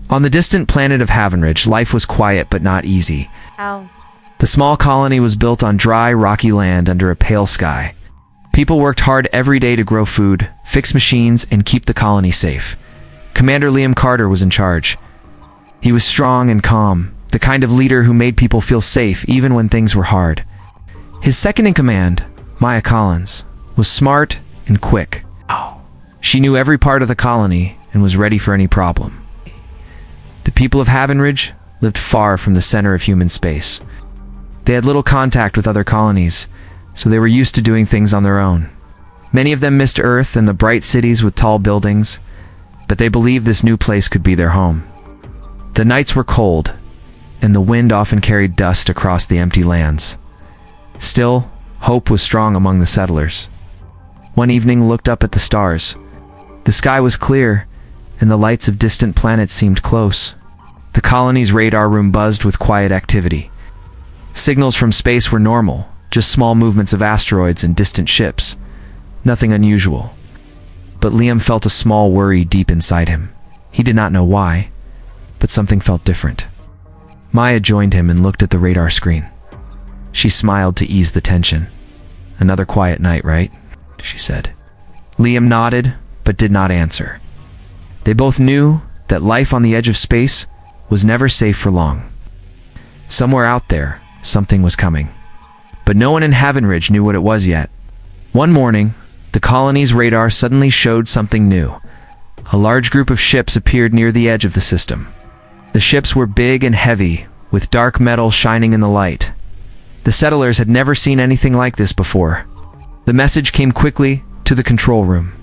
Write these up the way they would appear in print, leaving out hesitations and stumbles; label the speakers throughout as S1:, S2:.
S1: On the distant planet of Havenridge, life was quiet but not easy.
S2: Ow.
S1: The small colony was built on dry, rocky land under a pale sky. People worked hard every day to grow food, fix machines, and keep the colony safe. Commander Liam Carter was in charge. He was strong and calm, the kind of leader who made people feel safe even when things were hard. His second-in-command, Maya Collins, was smart and quick. She knew every part of the colony and was ready for any problem. The people of Havenridge lived far from the center of human space. They had little contact with other colonies, so they were used to doing things on their own. Many of them missed Earth and the bright cities with tall buildings, but they believed this new place could be their home. The nights were cold, and the wind often carried dust across the empty lands. Still, hope was strong among the settlers. One evening looked up at the stars. The sky was clear, and the lights of distant planets seemed close. The colony's radar room buzzed with quiet activity. Signals from space were normal, just small movements of asteroids and distant ships. Nothing unusual. But Liam felt a small worry deep inside him. He did not know why, but something felt different. Maya joined him and looked at the radar screen. She smiled to ease the tension. "Another quiet night, right?" she said. Liam nodded, but did not answer. They both knew that life on the edge of space was never safe for long. Somewhere out there, something was coming. But no one in Havenridge knew what it was yet. One morning, the colony's radar suddenly showed something new. A large group of ships appeared near the edge of the system. The ships were big and heavy, with dark metal shining in the light. The settlers had never seen anything like this before. The message came quickly to the control room.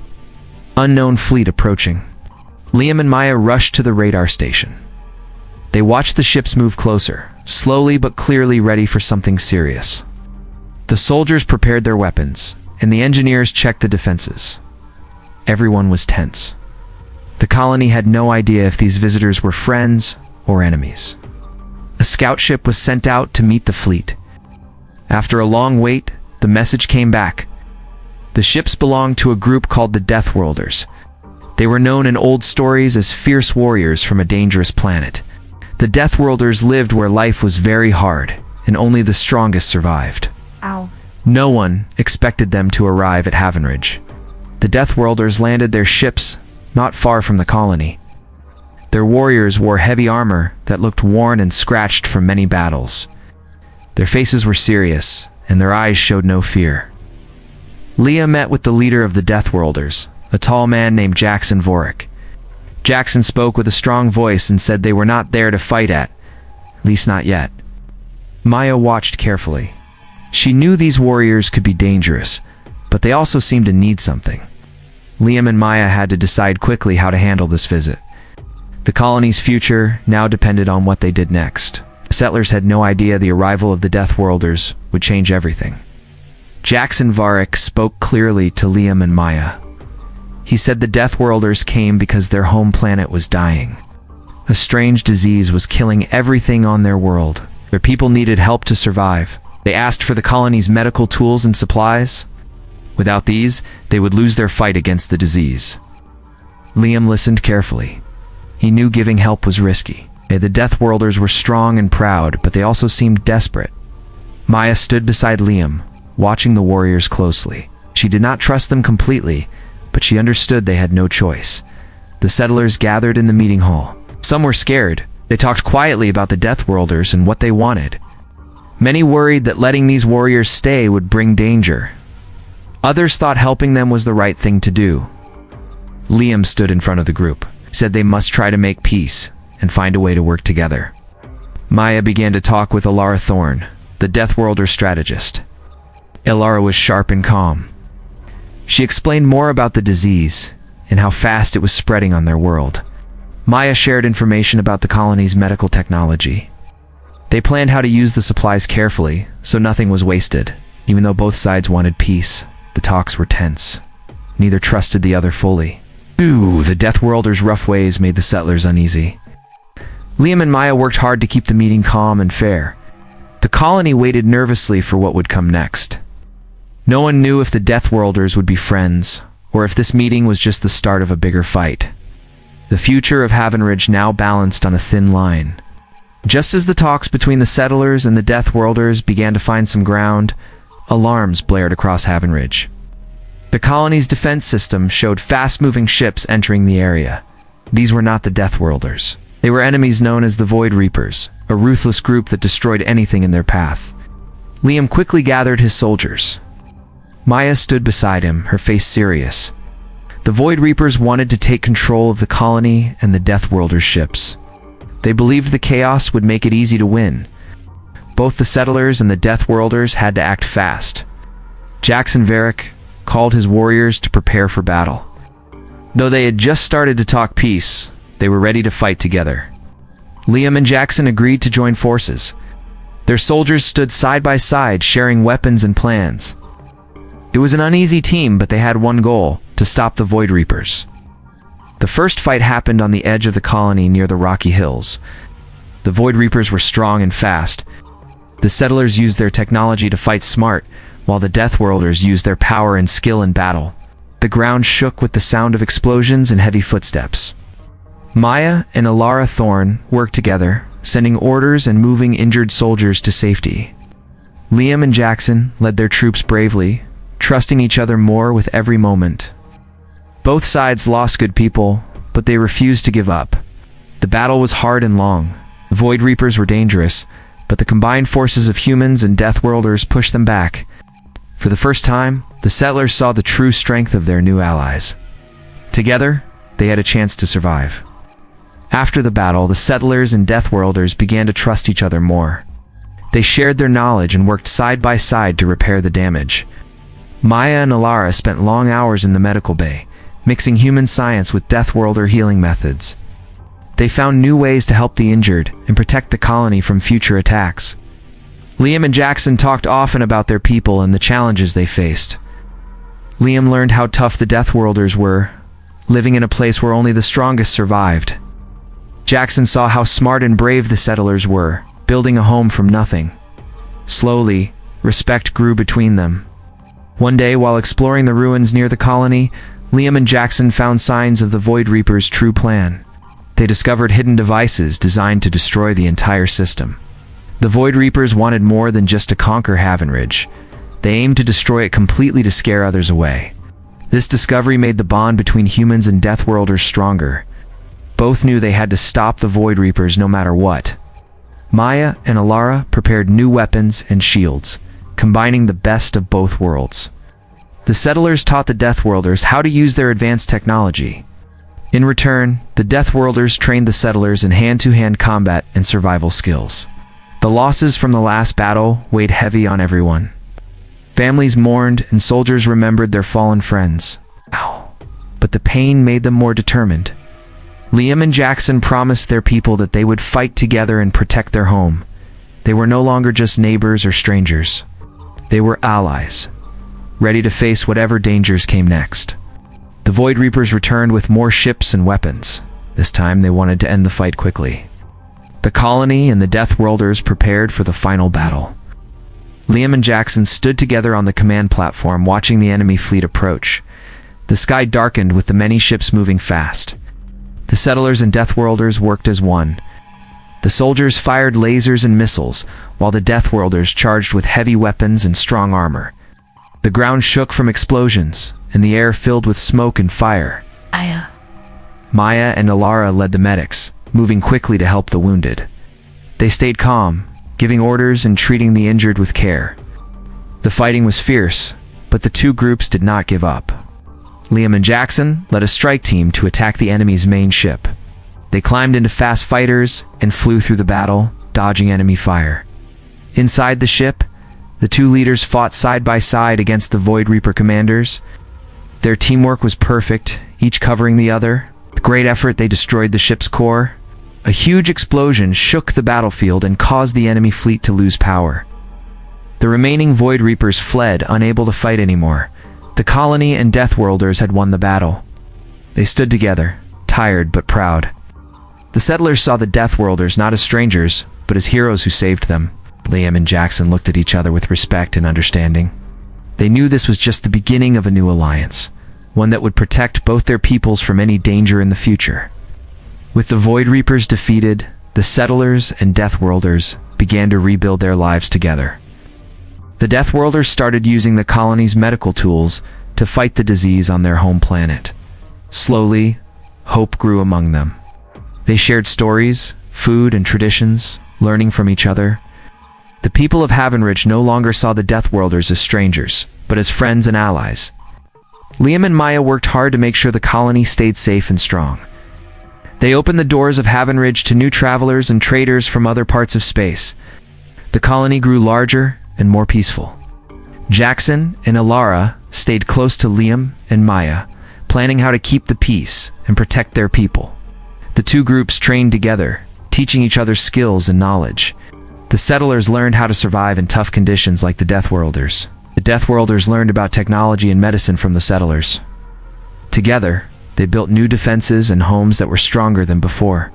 S1: Unknown fleet approaching. Liam and Maya rushed to the radar station. They watched the ships move closer, slowly but clearly ready for something serious. The soldiers prepared their weapons, and the engineers checked the defenses. Everyone was tense. The colony had no idea if these visitors were friends or enemies. A scout ship was sent out to meet the fleet. After a long wait, the message came back. The ships belonged to a group called the Deathworlders. They were known in old stories as fierce warriors from a dangerous planet. The Deathworlders lived where life was very hard, and only the strongest survived.
S2: Ow.
S1: No one expected them to arrive at Havenridge. The Deathworlders landed their ships not far from the colony. Their warriors wore heavy armor that looked worn and scratched from many battles. Their faces were serious, and their eyes showed no fear. Leah met with the leader of the Deathworlders, a tall man named Jackson Vorick. Jackson spoke with a strong voice and said they were not there to fight at least not yet. Maya watched carefully. She knew these warriors could be dangerous, but they also seemed to need something. Liam and Maya had to decide quickly how to handle this visit. The colony's future now depended on what they did next. The settlers had no idea the arrival of the Deathworlders would change everything. Jackson Vorick spoke clearly to Liam and Maya. He said the Deathworlders came because their home planet was dying. A strange disease was killing everything on their world. Their people needed help to survive. They asked for the colony's medical tools and supplies. Without these, they would lose their fight against the disease. Liam listened carefully. He knew giving help was risky. The Deathworlders were strong and proud, but they also seemed desperate. Maya stood beside Liam, watching the warriors closely. She did not trust them completely, but she understood they had no choice. The settlers gathered in the meeting hall. Some were scared. They talked quietly about the Deathworlders and what they wanted. Many worried that letting these warriors stay would bring danger. Others thought helping them was the right thing to do. Liam stood in front of the group, said they must try to make peace and find a way to work together. Maya began to talk with Alara Thorne, the Deathworlder strategist. Alara was sharp and calm. She explained more about the disease and how fast it was spreading on their world. Maya shared information about the colony's medical technology. They planned how to use the supplies carefully, so nothing was wasted. Even though both sides wanted peace, the talks were tense. Neither trusted the other fully. The Deathworlders' rough ways made the settlers uneasy. Liam and Maya worked hard to keep the meeting calm and fair. The colony waited nervously for what would come next. No one knew if the Deathworlders would be friends, or if this meeting was just the start of a bigger fight. The future of Haven Ridge now balanced on a thin line. Just as the talks between the settlers and the Deathworlders began to find some ground, alarms blared across Haven Ridge. The colony's defense system showed fast-moving ships entering the area. These were not the Deathworlders. They were enemies known as the Void Reapers, a ruthless group that destroyed anything in their path. Liam quickly gathered his soldiers. Maya stood beside him, her face serious. The Void Reapers wanted to take control of the colony and the Deathworlders' ships. They believed the chaos would make it easy to win. Both the settlers and the Deathworlders had to act fast. Jackson Varick called his warriors to prepare for battle. Though they had just started to talk peace, they were ready to fight together. Liam and Jackson agreed to join forces. Their soldiers stood side by side, sharing weapons and plans. It was an uneasy team, but they had one goal: to stop the Void Reapers. The first fight happened on the edge of the colony near the rocky hills. The Void Reapers were strong and fast. The settlers used their technology to fight smart, while the Deathworlders used their power and skill in battle. The ground shook with the sound of explosions and heavy footsteps. Maya and Alara Thorne worked together, sending orders and moving injured soldiers to safety. Liam and Jackson led their troops bravely, trusting each other more with every moment. Both sides lost good people, but they refused to give up. The battle was hard and long. The Void Reapers were dangerous, but the combined forces of humans and Deathworlders pushed them back. For the first time, the settlers saw the true strength of their new allies. Together, they had a chance to survive. After the battle, the settlers and Deathworlders began to trust each other more. They shared their knowledge and worked side by side to repair the damage. Maya and Alara spent long hours in the medical bay, mixing human science with Deathworlder healing methods. They found new ways to help the injured and protect the colony from future attacks. Liam and Jackson talked often about their people and the challenges they faced. Liam learned how tough the Deathworlders were, living in a place where only the strongest survived. Jackson saw how smart and brave the settlers were, building a home from nothing. Slowly, respect grew between them. One day, while exploring the ruins near the colony, Liam and Jackson found signs of the Void Reapers' true plan. They discovered hidden devices designed to destroy the entire system. The Void Reapers wanted more than just to conquer Haven Ridge. They aimed to destroy it completely to scare others away. This discovery made the bond between humans and Deathworlders stronger. Both knew they had to stop the Void Reapers no matter what. Maya and Alara prepared new weapons and shields, combining the best of both worlds. The settlers taught the Deathworlders how to use their advanced technology. In return, the Deathworlders trained the settlers in hand-to-hand combat and survival skills. The losses from the last battle weighed heavy on everyone. Families mourned and soldiers remembered their fallen friends. But the pain made them more determined. Liam and Jackson promised their people that they would fight together and protect their home. They were no longer just neighbors or strangers. They were allies, ready to face whatever dangers came next. The Void Reapers returned with more ships and weapons. This time they wanted to end the fight quickly. The colony and the Deathworlders prepared for the final battle. Liam and Jackson stood together on the command platform, watching the enemy fleet approach. The sky darkened with the many ships moving fast. The settlers and Deathworlders worked as one. The soldiers fired lasers and missiles, while the Deathworlders charged with heavy weapons and strong armor. The ground shook from explosions, and the air filled with smoke and fire. Maya and Alara led the medics, moving quickly to help the wounded. They stayed calm, giving orders and treating the injured with care. The fighting was fierce, but the two groups did not give up. Liam and Jackson led a strike team to attack the enemy's main ship. They climbed into fast fighters and flew through the battle, dodging enemy fire. Inside the ship, the two leaders fought side by side against the Void Reaper commanders. Their teamwork was perfect, each covering the other. With great effort, they destroyed the ship's core. A huge explosion shook the battlefield and caused the enemy fleet to lose power. The remaining Void Reapers fled, unable to fight anymore. The colony and Deathworlders had won the battle. They stood together, tired but proud. The settlers saw the Deathworlders not as strangers, but as heroes who saved them. Liam and Jackson looked at each other with respect and understanding. They knew this was just the beginning of a new alliance, one that would protect both their peoples from any danger in the future. With the Void Reapers defeated, the settlers and Deathworlders began to rebuild their lives together. The Deathworlders started using the colony's medical tools to fight the disease on their home planet. Slowly, hope grew among them. They shared stories, food, and traditions, learning from each other. The people of Havenridge no longer saw the Deathworlders as strangers, but as friends and allies. Liam and Maya worked hard to make sure the colony stayed safe and strong. They opened the doors of Havenridge to new travelers and traders from other parts of space. The colony grew larger and more peaceful. Jackson and Alara stayed close to Liam and Maya, planning how to keep the peace and protect their people. The two groups trained together, teaching each other skills and knowledge. The settlers learned how to survive in tough conditions like the Deathworlders. The Deathworlders learned about technology and medicine from the settlers. Together, they built new defenses and homes that were stronger than before.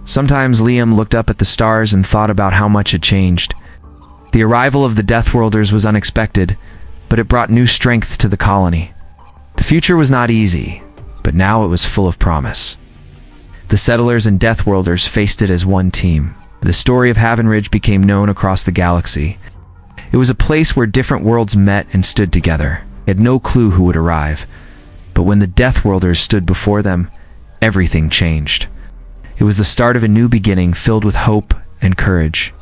S1: Sometimes Liam looked up at the stars and thought about how much had changed. The arrival of the Deathworlders was unexpected, but it brought new strength to the colony. The future was not easy, but now it was full of promise. The settlers and Deathworlders faced it as one team. The story of Havenridge became known across the galaxy. It was a place where different worlds met and stood together. They had no clue who would arrive, but when the Deathworlders stood before them, everything changed. It was the start of a new beginning filled with hope and courage.